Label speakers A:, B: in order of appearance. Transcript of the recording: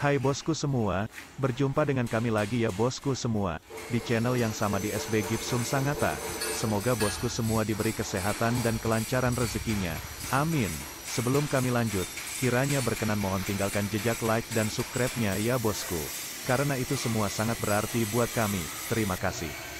A: Hai bosku semua, berjumpa dengan kami lagi ya bosku semua, di channel yang sama di SB Gipsum Sangatta. Semoga bosku semua diberi kesehatan dan kelancaran rezekinya. Amin. Sebelum kami lanjut, kiranya berkenan mohon tinggalkan jejak like dan subscribe-nya ya bosku. Karena itu semua sangat berarti buat kami. Terima kasih.